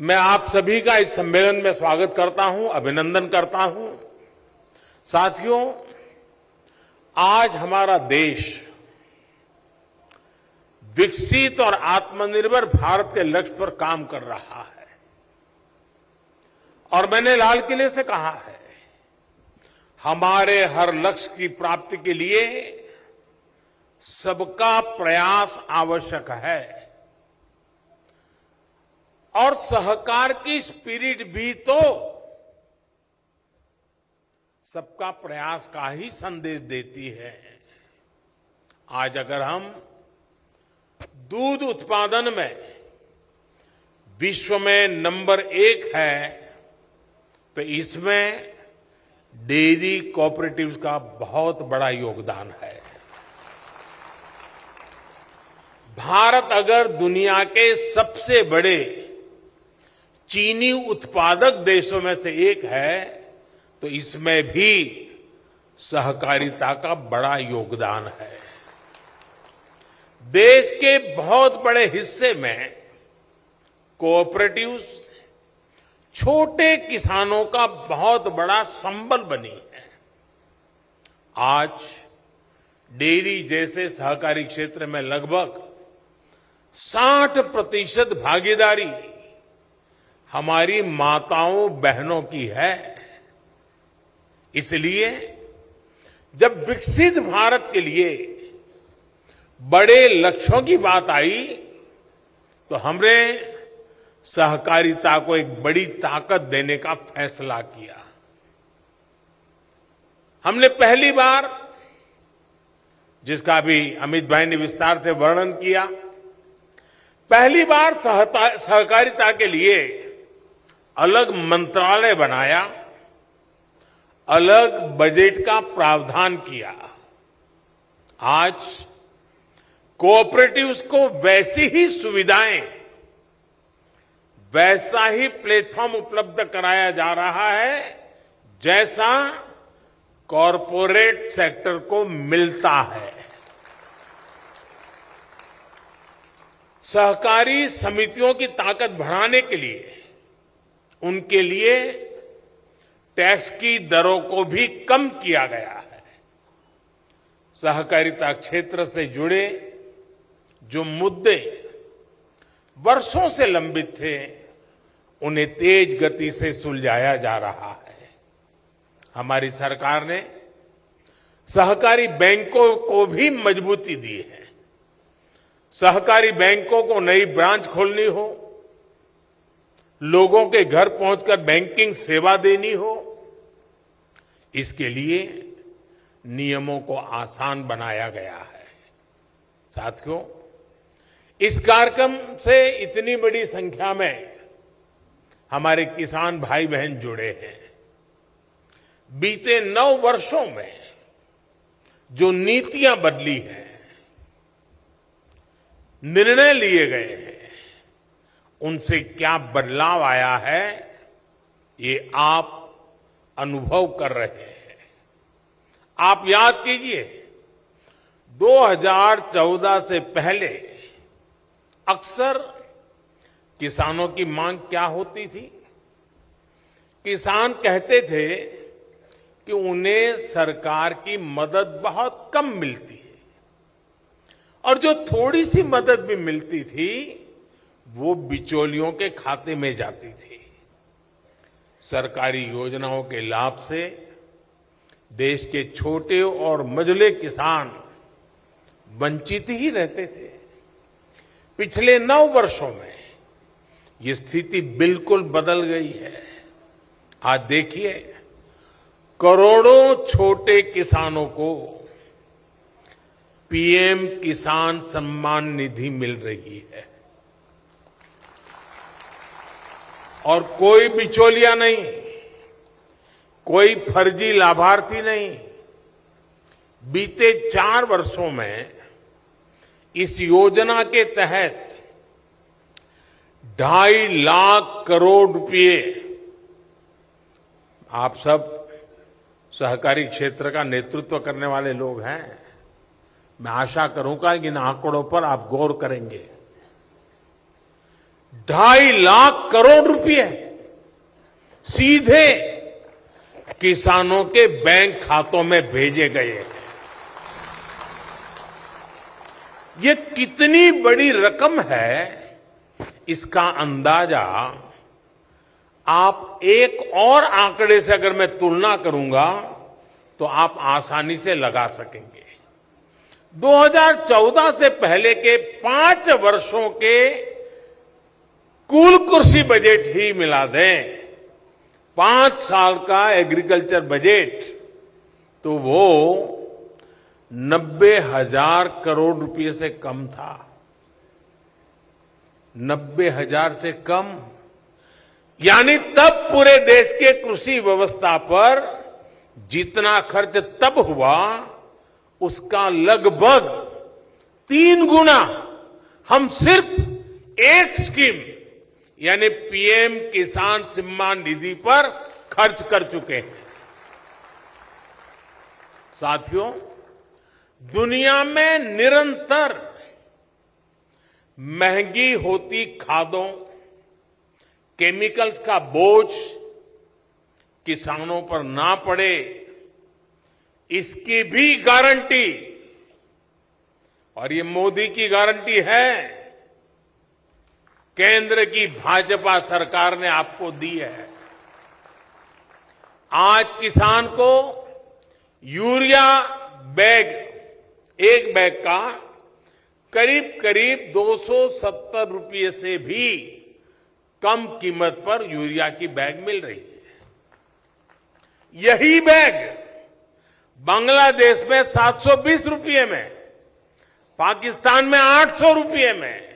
मैं आप सभी का इस सम्मेलन में स्वागत करता हूं, अभिनंदन करता हूं। साथियों, आज हमारा देश विकसित और आत्मनिर्भर भारत के लक्ष्य पर काम कर रहा है और मैंने लाल किले से कहा है, हमारे हर लक्ष्य की प्राप्ति के लिए सबका प्रयास आवश्यक है और सहकार की स्पिरिट भी तो सबका प्रयास का ही संदेश देती है। आज अगर हम दूध उत्पादन में विश्व में नंबर 1 है तो इसमें डेयरी कोऑपरेटिव्स का बहुत बड़ा योगदान है। भारत अगर दुनिया के सबसे बड़े चीनी उत्पादक देशों में से एक है तो इसमें भी सहकारिता का बड़ा योगदान है। देश के बहुत बड़े हिस्से में कोऑपरेटिव्स छोटे किसानों का बहुत बड़ा संबल बनी है। आज डेयरी जैसे सहकारी क्षेत्र में लगभग 60% भागीदारी हमारी माताओं बहनों की है। इसलिए जब विकसित भारत के लिए बड़े लक्ष्यों की बात आई तो हमने सहकारिता को एक बड़ी ताकत देने का फैसला किया। हमने पहली बार, जिसका भी अमित भाई ने विस्तार से वर्णन किया, पहली बार सहकारिता के लिए अलग मंत्रालय बनाया, अलग बजट का प्रावधान किया। आज कोऑपरेटिव्स को वैसी ही सुविधाएं, वैसा ही प्लेटफॉर्म उपलब्ध कराया जा रहा है जैसा कॉरपोरेट सेक्टर को मिलता है। सहकारी समितियों की ताकत बढ़ाने के लिए उनके लिए टैक्स की दरों को भी कम किया गया है। सहकारिता क्षेत्र से जुड़े जो मुद्दे वर्षों से लंबित थे, उन्हें तेज गति से सुलझाया जा रहा है। हमारी सरकार ने सहकारी बैंकों को भी मजबूती दी है। सहकारी बैंकों को नई ब्रांच खोलनी हो, लोगों के घर पहुंचकर बैंकिंग सेवा देनी हो, इसके लिए नियमों को आसान बनाया गया है। साथियों, इस कार्यक्रम से इतनी बड़ी संख्या में हमारे किसान भाई बहन जुड़े हैं। बीते 9 वर्षों में जो नीतियां बदली हैं, निर्णय लिए गए हैं, उनसे क्या बदलाव आया है, ये आप अनुभव कर रहे हैं। आप याद कीजिए, 2014 से पहले अक्सर किसानों की मांग क्या होती थी? किसान कहते थे कि उन्हें सरकार की मदद बहुत कम मिलती है और जो थोड़ी सी मदद भी मिलती थी वो बिचौलियों के खाते में जाती थी। सरकारी योजनाओं के लाभ से देश के छोटे और मझले किसान वंचित ही रहते थे। पिछले 9 वर्षों में ये स्थिति बिल्कुल बदल गई है। आज देखिए, करोड़ों छोटे किसानों को पीएम किसान सम्मान निधि मिल रही है और कोई बिचौलिया नहीं, कोई फर्जी लाभार्थी नहीं। बीते 4 वर्षों में इस योजना के तहत 2.5 लाख करोड़ रुपए, आप सब सहकारी क्षेत्र का नेतृत्व करने वाले लोग हैं, मैं आशा करूंगा कि इन आंकड़ों पर आप गौर करेंगे। 2.5 लाख करोड़ रुपए सीधे किसानों के बैंक खातों में भेजे गए हैं। ये कितनी बड़ी रकम है, इसका अंदाजा आप एक और आंकड़े से अगर मैं तुलना करूंगा तो आप आसानी से लगा सकेंगे। 2014 से पहले के 5 वर्षों के कुल कृषि बजट ही मिला दें, 5 साल का एग्रीकल्चर बजट, तो वो 90,000 करोड़ रुपए से कम था। 90,000 से कम, यानी तब पूरे देश के कृषि व्यवस्था पर जितना खर्च तब हुआ, उसका लगभग 3 गुना हम सिर्फ एक स्कीम यानी पीएम किसान सम्मान निधि पर खर्च कर चुके हैं। साथियों, दुनिया में निरंतर महंगी होती खादों, केमिकल्स का बोझ किसानों पर ना पड़े, इसकी भी गारंटी, और ये मोदी की गारंटी है, केंद्र की भाजपा सरकार ने आपको दी है। आज किसान को यूरिया बैग, एक बैग का करीब करीब 270 रुपये से भी कम कीमत पर यूरिया की बैग मिल रही है। यही बैग बांग्लादेश में 720 रुपये में, पाकिस्तान में 800 रुपये में,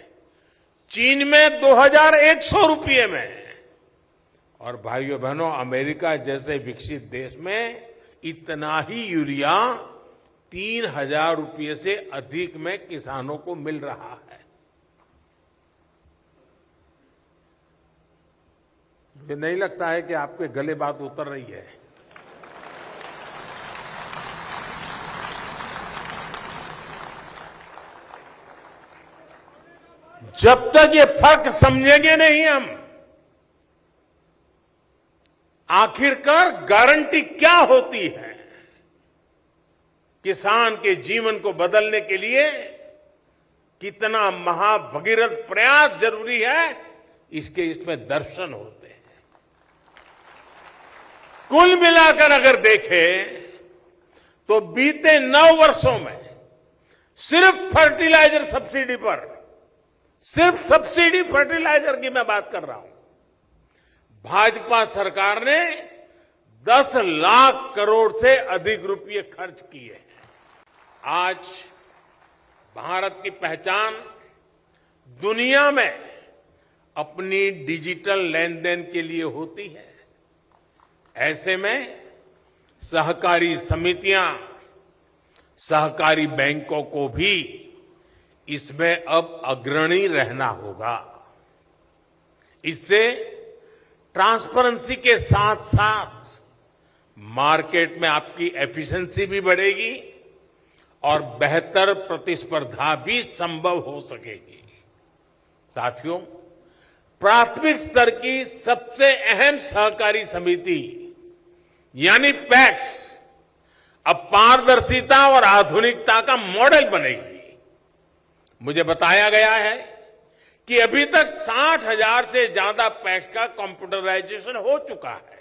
चीन में 2100 रुपये में, और भाइयों बहनों, अमेरिका जैसे विकसित देश में इतना ही यूरिया 3,000 रुपये से अधिक में किसानों को मिल रहा है। मुझे नहीं लगता है कि आपके गले बात उतर रही है। जब तक ये फर्क समझेंगे नहीं हम, आखिरकार गारंटी क्या होती है, किसान के जीवन को बदलने के लिए कितना महाभगीरथ प्रयास जरूरी है, इसमें दर्शन होते हैं। कुल मिलाकर अगर देखें तो बीते 9 वर्षों में सिर्फ फर्टिलाइजर सब्सिडी पर, सिर्फ सब्सिडी फर्टिलाइजर की मैं बात कर रहा हूं, भाजपा सरकार ने 10 लाख करोड़ से अधिक रुपये खर्च किए हैं। आज भारत की पहचान दुनिया में अपनी डिजिटल लेन देन के लिए होती है। ऐसे में सहकारी समितियां, सहकारी बैंकों को भी इसमें अब अग्रणी रहना होगा। इससे ट्रांसपेरेंसी के साथ साथ मार्केट में आपकी एफिशिएंसी भी बढ़ेगी और बेहतर प्रतिस्पर्धा भी संभव हो सकेगी। साथियों, प्राथमिक स्तर की सबसे अहम सहकारी समिति यानी पैक्स अब पारदर्शिता और आधुनिकता का मॉडल बनेगी। मुझे बताया गया है कि अभी तक 60,000 से ज्यादा पैक्स का कंप्यूटराइजेशन हो चुका है,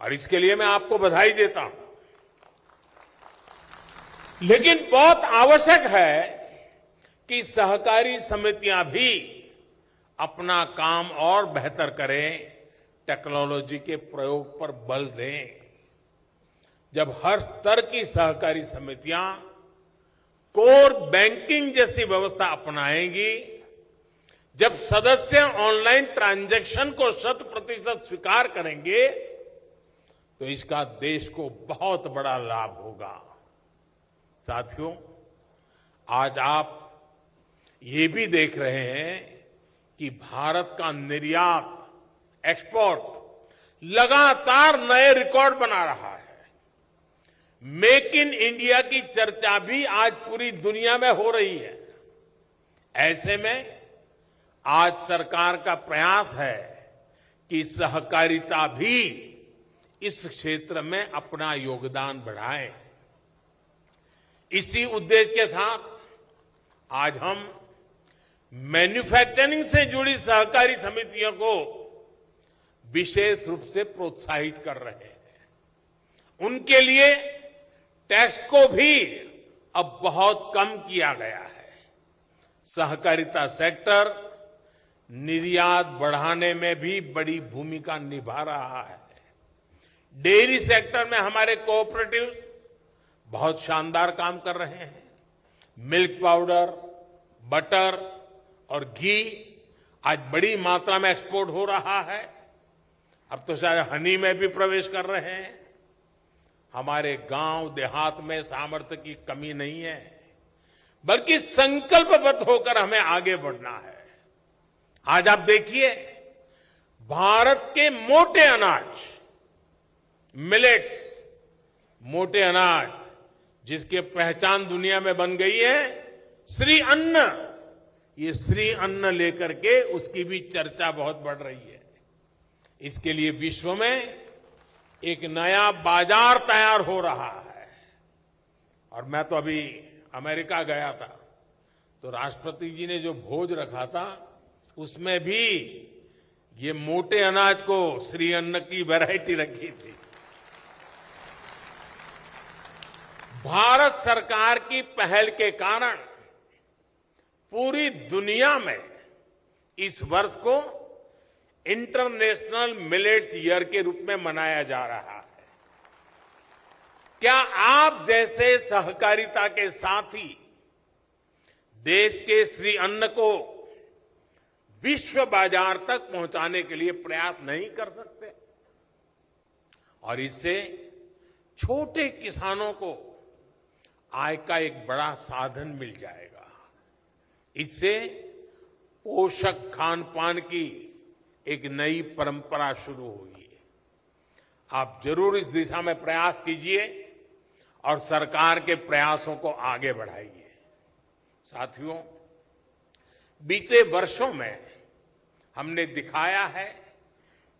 और इसके लिए मैं आपको बधाई देता हूं। लेकिन बहुत आवश्यक है कि सहकारी समितियां भी अपना काम और बेहतर करें, टेक्नोलॉजी के प्रयोग पर बल दें। जब हर स्तर की सहकारी समितियां कोर बैंकिंग जैसी व्यवस्था अपनाएंगी, जब सदस्य ऑनलाइन ट्रांजैक्शन को 100% स्वीकार करेंगे, तो इसका देश को बहुत बड़ा लाभ होगा। साथियों, आज आप ये भी देख रहे हैं कि भारत का निर्यात, एक्सपोर्ट लगातार नए रिकॉर्ड बना रहा है। मेक इन इंडिया की चर्चा भी आज पूरी दुनिया में हो रही है। ऐसे में आज सरकार का प्रयास है कि सहकारिता भी इस क्षेत्र में अपना योगदान बढ़ाए। इसी उद्देश्य के साथ आज हम मैन्युफैक्चरिंग से जुड़ी सहकारी समितियों को विशेष रूप से प्रोत्साहित कर रहे हैं। उनके लिए टैक्स को भी अब बहुत कम किया गया है। सहकारिता सेक्टर निर्यात बढ़ाने में भी बड़ी भूमिका निभा रहा है। डेयरी सेक्टर में हमारे कोऑपरेटिव बहुत शानदार काम कर रहे हैं। मिल्क पाउडर, बटर और घी आज बड़ी मात्रा में एक्सपोर्ट हो रहा है। अब तो शायद हनी में भी प्रवेश कर रहे हैं। हमारे गांव देहात में सामर्थ्य की कमी नहीं है, बल्कि संकल्पबद्ध होकर हमें आगे बढ़ना है। आज आप देखिए, भारत के मोटे अनाज, मिलेट्स, मोटे अनाज जिसकी पहचान दुनिया में बन गई है, श्री अन्न, ये श्री अन्न लेकर के उसकी भी चर्चा बहुत बढ़ रही है। इसके लिए विश्व में एक नया बाजार तैयार हो रहा है। और मैं तो अभी अमेरिका गया था, तो राष्ट्रपति जी ने जो भोज रखा था उसमें भी ये मोटे अनाज को श्री अन्न की वैरायटी रखी थी। भारत सरकार की पहल के कारण पूरी दुनिया में इस वर्ष को इंटरनेशनल मिलेट्स ईयर के रूप में मनाया जा रहा है। क्या आप जैसे सहकारिता के साथी देश के श्री अन्न को विश्व बाजार तक पहुंचाने के लिए प्रयास नहीं कर सकते? और इससे छोटे किसानों को आय का एक बड़ा साधन मिल जाएगा। इससे पोषक खान पान की एक नई परंपरा शुरू हुई है। आप जरूर इस दिशा में प्रयास कीजिए और सरकार के प्रयासों को आगे बढ़ाइए। साथियों, बीते वर्षों में हमने दिखाया है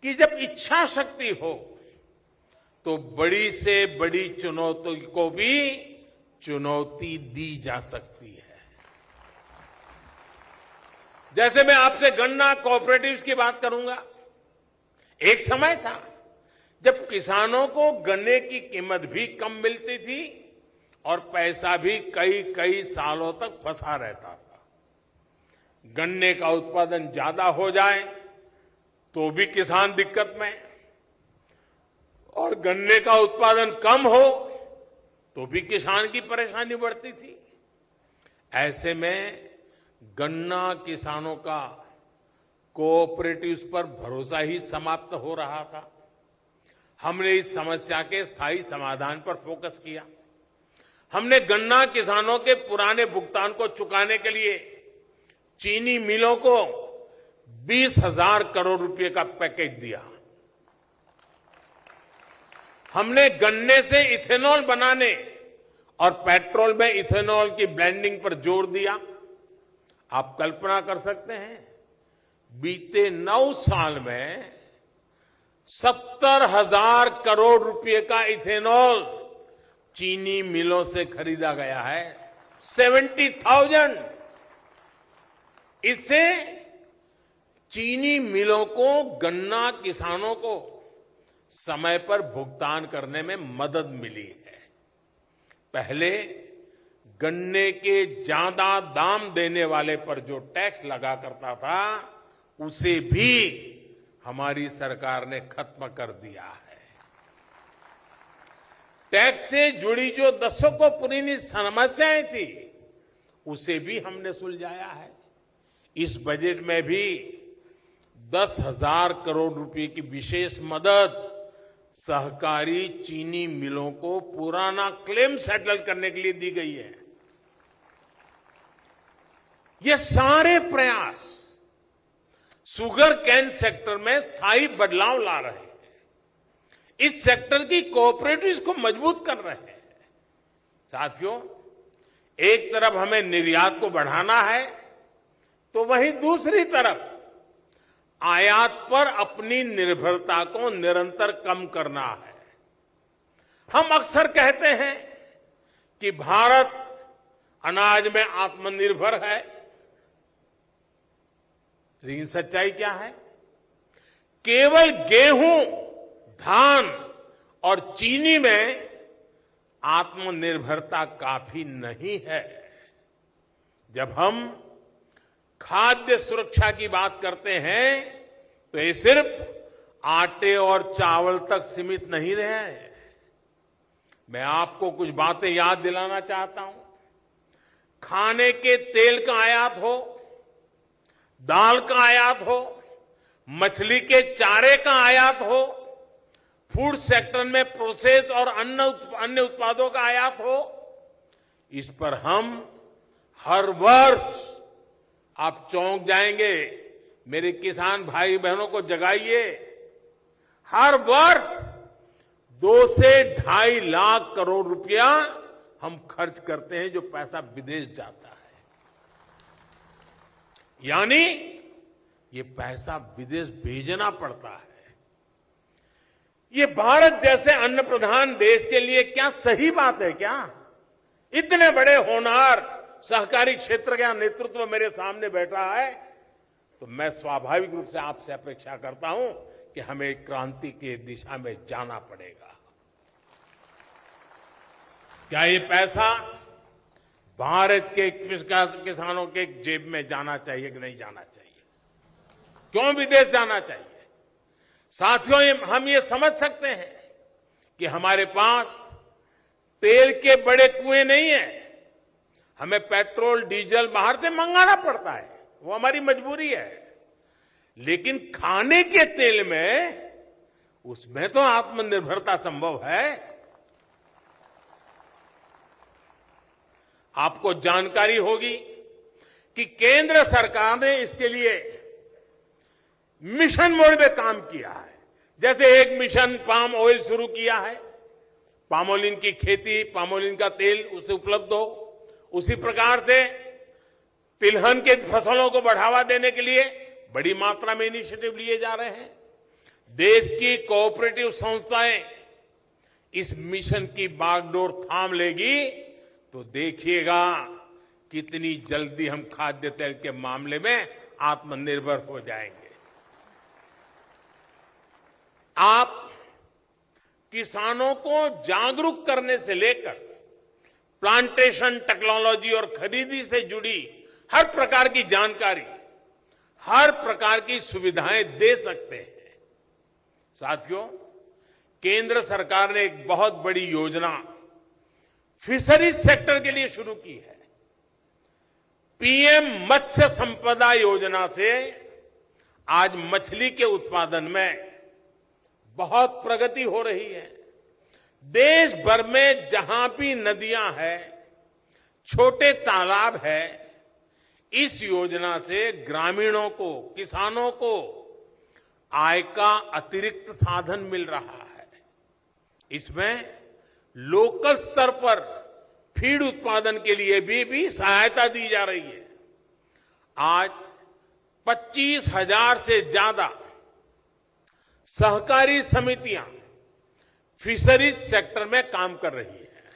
कि जब इच्छा शक्ति हो तो बड़ी से बड़ी चुनौती को भी चुनौती दी जा सकती है। जैसे मैं आपसे गन्ना कोऑपरेटिव्स की बात करूंगा। एक समय था जब किसानों को गन्ने की कीमत भी कम मिलती थी और पैसा भी कई कई सालों तक फंसा रहता था। गन्ने का उत्पादन ज्यादा हो जाए तो भी किसान दिक्कत में, और गन्ने का उत्पादन कम हो तो भी किसान की परेशानी बढ़ती थी। ऐसे में गन्ना किसानों का कोऑपरेटिव्स पर भरोसा ही समाप्त हो रहा था। हमने इस समस्या के स्थायी समाधान पर फोकस किया। हमने गन्ना किसानों के पुराने भुगतान को चुकाने के लिए चीनी मिलों को 20,000 करोड़ रुपए का पैकेज दिया। हमने गन्ने से इथेनॉल बनाने और पेट्रोल में इथेनॉल की ब्लेंडिंग पर जोर दिया। आप कल्पना कर सकते हैं, बीते 9 साल में 70,000 करोड़ रुपए का इथेनॉल चीनी मिलों से खरीदा गया है। 70,000। इससे चीनी मिलों को, गन्ना किसानों को समय पर भुगतान करने में मदद मिली है। पहले गन्ने के ज्यादा दाम देने वाले पर जो टैक्स लगा करता था, उसे भी हमारी सरकार ने खत्म कर दिया है। टैक्स से जुड़ी जो दशकों पुरानी समस्याएं थी, उसे भी हमने सुलझाया है। इस बजट में भी 10,000 करोड़ रुपए की विशेष मदद सहकारी चीनी मिलों को पुराना क्लेम सेटल करने के लिए दी गई है। ये सारे प्रयास शुगर कैन सेक्टर में स्थायी बदलाव ला रहे हैं। इस सेक्टर की कोऑपरेटिव्स को मजबूत कर रहे हैं। साथियों, एक तरफ हमें निर्यात को बढ़ाना है, तो वहीं दूसरी तरफ आयात पर अपनी निर्भरता को निरंतर कम करना है। हम अक्सर कहते हैं कि भारत अनाज में आत्मनिर्भर है, लेकिन सच्चाई क्या है? केवल गेहूं, धान और चीनी में आत्मनिर्भरता काफी नहीं है। जब हम खाद्य सुरक्षा की बात करते हैं तो ये सिर्फ आटे और चावल तक सीमित नहीं रहे। मैं आपको कुछ बातें याद दिलाना चाहता हूं। खाने के तेल का आयात हो, दाल का आयात हो, मछली के चारे का आयात हो, फूड सेक्टर में प्रोसेस और अन्य उत्पादों का आयात हो, इस पर हम हर वर्ष, आप चौंक जाएंगे, मेरे किसान भाई बहनों को जगाइए, हर वर्ष 2 से 2.5 लाख करोड़ रुपया हम खर्च करते हैं, जो पैसा विदेश जाता है। यानी ये पैसा विदेश भेजना पड़ता है। ये भारत जैसे अन्न प्रधान देश के लिए क्या सही बात है क्या? इतने बड़े होनहार सहकारी क्षेत्र का नेतृत्व मेरे सामने बैठा है, तो मैं स्वाभाविक रूप से आपसे अपेक्षा करता हूं कि हमें क्रांति की दिशा में जाना पड़ेगा। क्या ये पैसा भारत के किसानों के जेब में जाना चाहिए कि नहीं जाना चाहिए? क्यों विदेश जाना चाहिए? साथियों, हम ये समझ सकते हैं कि हमारे पास तेल के बड़े कुएं नहीं है, हमें पेट्रोल डीजल बाहर से मंगाना पड़ता है, वो हमारी मजबूरी है। लेकिन खाने के तेल में, उसमें तो आत्मनिर्भरता संभव है। आपको जानकारी होगी कि केंद्र सरकार ने इसके लिए मिशन मोड में काम किया है। जैसे एक मिशन पाम ऑयल शुरू किया है, पामोलिन की खेती, पामोलिन का तेल उसे उपलब्ध हो, उसी प्रकार से तिलहन के फसलों को बढ़ावा देने के लिए बड़ी मात्रा में इनिशिएटिव लिए जा रहे हैं। देश की कोऑपरेटिव संस्थाएं इस मिशन की बागडोर थाम लेगी तो देखिएगा कितनी जल्दी हम खाद्य तेल के मामले में आत्मनिर्भर हो जाएंगे। आप किसानों को जागरूक करने से लेकर प्लांटेशन टेक्नोलॉजी और खरीदी से जुड़ी हर प्रकार की जानकारी, हर प्रकार की सुविधाएं दे सकते हैं। साथियों, केंद्र सरकार ने एक बहुत बड़ी योजना फिशरीज सेक्टर के लिए शुरू की है। पीएम मत्स्य संपदा योजना से आज मछली के उत्पादन में बहुत प्रगति हो रही है। देश भर में जहां भी नदियां हैं, छोटे तालाब है, इस योजना से ग्रामीणों को, किसानों को आय का अतिरिक्त साधन मिल रहा है। इसमें लोकल स्तर पर फीड उत्पादन के लिए भी सहायता दी जा रही है। आज 25,000 से ज्यादा सहकारी समितियां फिशरीज सेक्टर में काम कर रही है।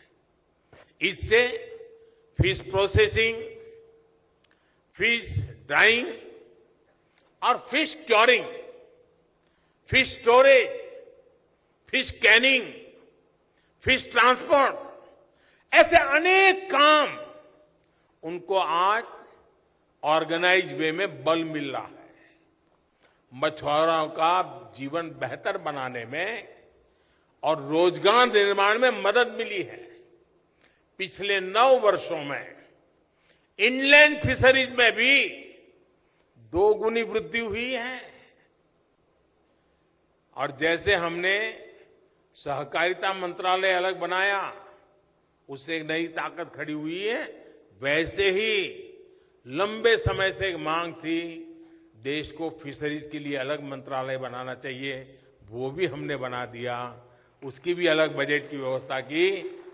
इससे फिश प्रोसेसिंग, फिश ड्राइंग और fish curing, fish storage, fish Canning, fish transport, ऐसे अनेक काम उनको आज ऑर्गेनाइज वे में बल मिल रहा है। मछुआरों का जीवन बेहतर बनाने में और रोजगार निर्माण में मदद मिली है। पिछले 9 वर्षों में इनलैंड फिशरीज में भी 2 गुनी वृद्धि हुई है। और जैसे हमने सहकारिता मंत्रालय अलग बनाया, उससे एक नई ताकत खड़ी हुई है, वैसे ही लंबे समय से एक मांग थी देश को फिशरीज के लिए अलग मंत्रालय बनाना चाहिए, वो भी हमने बना दिया। उसकी भी अलग बजट की व्यवस्था की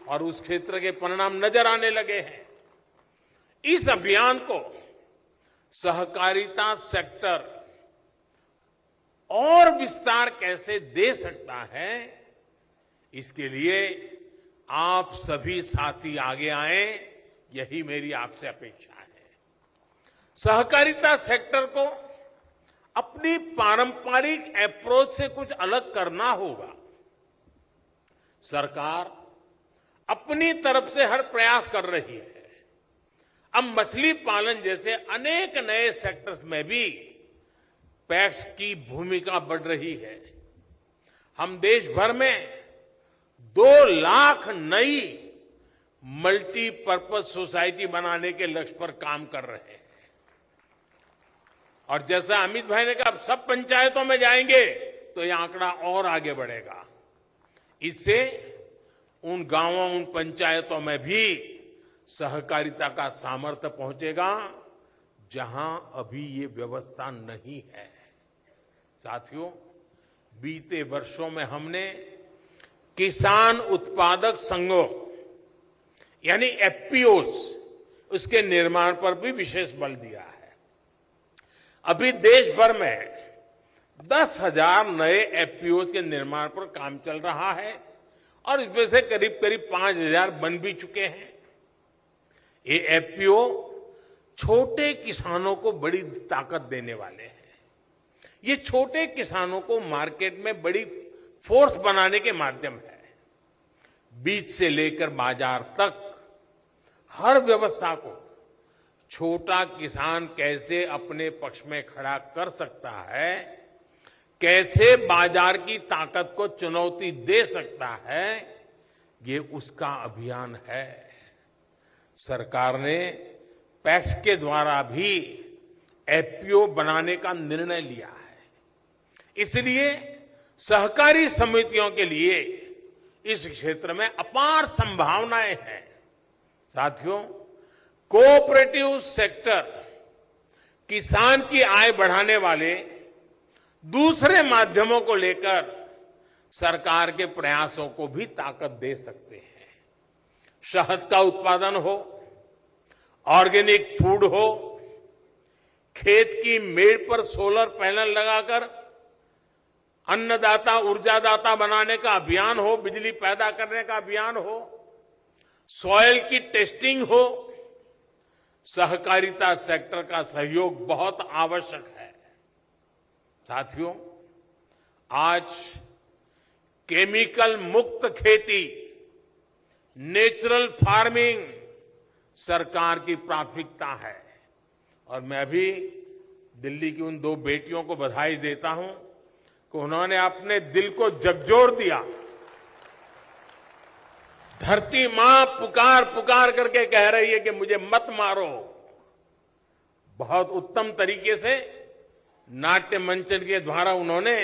और उस क्षेत्र के परिणाम नजर आने लगे हैं। इस अभियान को सहकारिता सेक्टर और विस्तार कैसे दे सकता है, इसके लिए आप सभी साथी आगे आए, यही मेरी आपसे अपेक्षा है। सहकारिता सेक्टर को अपनी पारंपरिक अप्रोच से कुछ अलग करना होगा। सरकार अपनी तरफ से हर प्रयास कर रही है। अब मछली पालन जैसे अनेक नए सेक्टर्स में भी पैक्स की भूमिका बढ़ रही है। हम देश भर में 2 लाख नई मल्टीपर्पज सोसाइटी बनाने के लक्ष्य पर काम कर रहे हैं। और जैसा अमित भाई ने कहा, अब सब पंचायतों में जाएंगे तो यह आंकड़ा और आगे बढ़ेगा। इससे उन गांवों, उन पंचायतों में भी सहकारिता का सामर्थ्य पहुंचेगा जहां अभी ये व्यवस्था नहीं है। साथियों, बीते वर्षों में हमने किसान उत्पादक संघों यानी एफपीओज, उसके निर्माण पर भी विशेष बल दिया है। अभी देश भर में 10,000 नए एफपीओज के निर्माण पर काम चल रहा है और इसमें से करीब करीब 5,000 बन भी चुके हैं। ये एफपीओ छोटे किसानों को बड़ी ताकत देने वाले हैं। ये छोटे किसानों को मार्केट में बड़ी फोर्स बनाने के माध्यम है। बीज से लेकर बाजार तक हर व्यवस्था को छोटा किसान कैसे अपने पक्ष में खड़ा कर सकता है, कैसे बाजार की ताकत को चुनौती दे सकता है, ये उसका अभियान है। सरकार ने पैक्स के द्वारा भी एफपीओ बनाने का निर्णय लिया है। इसलिए सहकारी समितियों के लिए इस क्षेत्र में अपार संभावनाएं हैं। साथियों, कोऑपरेटिव सेक्टर किसान की आय बढ़ाने वाले दूसरे माध्यमों को लेकर सरकार के प्रयासों को भी ताकत दे सकते हैं। शहद का उत्पादन हो, ऑर्गेनिक फूड हो, खेत की मेड़ पर सोलर पैनल लगाकर अन्नदाता ऊर्जादाता बनाने का अभियान हो, बिजली पैदा करने का अभियान हो, सॉइल की टेस्टिंग हो, सहकारिता सेक्टर का सहयोग बहुत आवश्यक है। साथियों, आज केमिकल मुक्त खेती, नेचुरल फार्मिंग सरकार की प्राथमिकता है और मैं अभी दिल्ली की उन 2 बेटियों को बधाई देता हूं कि उन्होंने अपने दिल को झकझोर दिया। धरती मां पुकार पुकार करके कह रही है कि मुझे मत मारो। बहुत उत्तम तरीके से नाट्य मंचन के द्वारा उन्होंने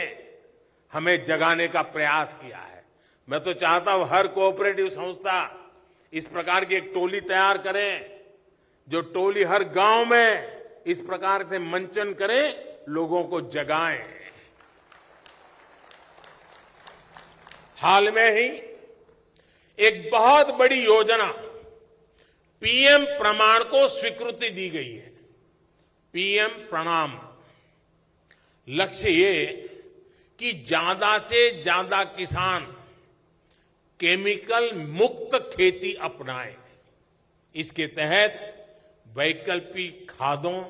हमें जगाने का प्रयास किया है। मैं तो चाहता हूं हर कोऑपरेटिव संस्था इस प्रकार की एक टोली तैयार करे, जो टोली हर गांव में इस प्रकार से मंचन करे, लोगों को जगाए। हाल में ही एक बहुत बड़ी योजना पीएम प्रमाण को स्वीकृति दी गई है। पीएम प्रणाम। लक्ष्य ये कि ज्यादा से ज्यादा किसान केमिकल मुक्त खेती अपनाएं। इसके तहत वैकल्पिक खादों,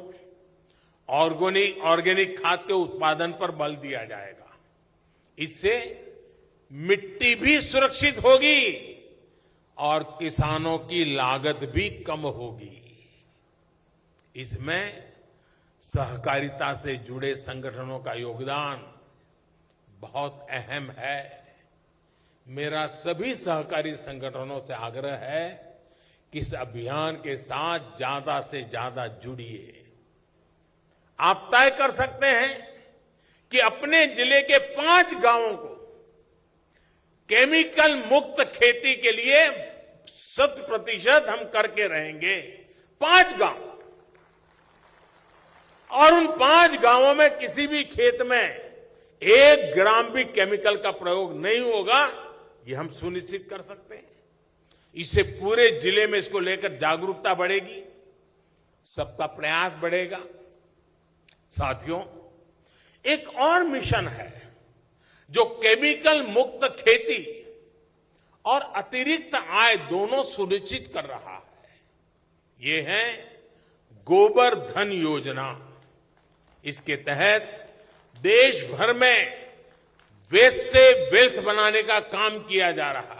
ऑर्गेनिक खाद के उत्पादन पर बल दिया जाएगा। इससे मिट्टी भी सुरक्षित होगी और किसानों की लागत भी कम होगी। इसमें सहकारिता से जुड़े संगठनों का योगदान बहुत अहम है। मेरा सभी सहकारी संगठनों से आग्रह है कि इस अभियान के साथ ज्यादा से ज्यादा जुड़िए। आप तय कर सकते हैं कि अपने जिले के 5 गांवों को केमिकल मुक्त खेती के लिए 100% हम करके रहेंगे। 5 गांव, और उन 5 गांवों में किसी भी खेत में 1 ग्राम भी केमिकल का प्रयोग नहीं होगा, ये हम सुनिश्चित कर सकते हैं। इससे पूरे जिले में इसको लेकर जागरूकता बढ़ेगी, सबका प्रयास बढ़ेगा। साथियों, एक और मिशन है जो केमिकल मुक्त खेती और अतिरिक्त आय दोनों सुनिश्चित कर रहा है। ये है गोबर धन योजना। इसके तहत देश भर में वेस्ट से वेल्थ बनाने का काम किया जा रहा है।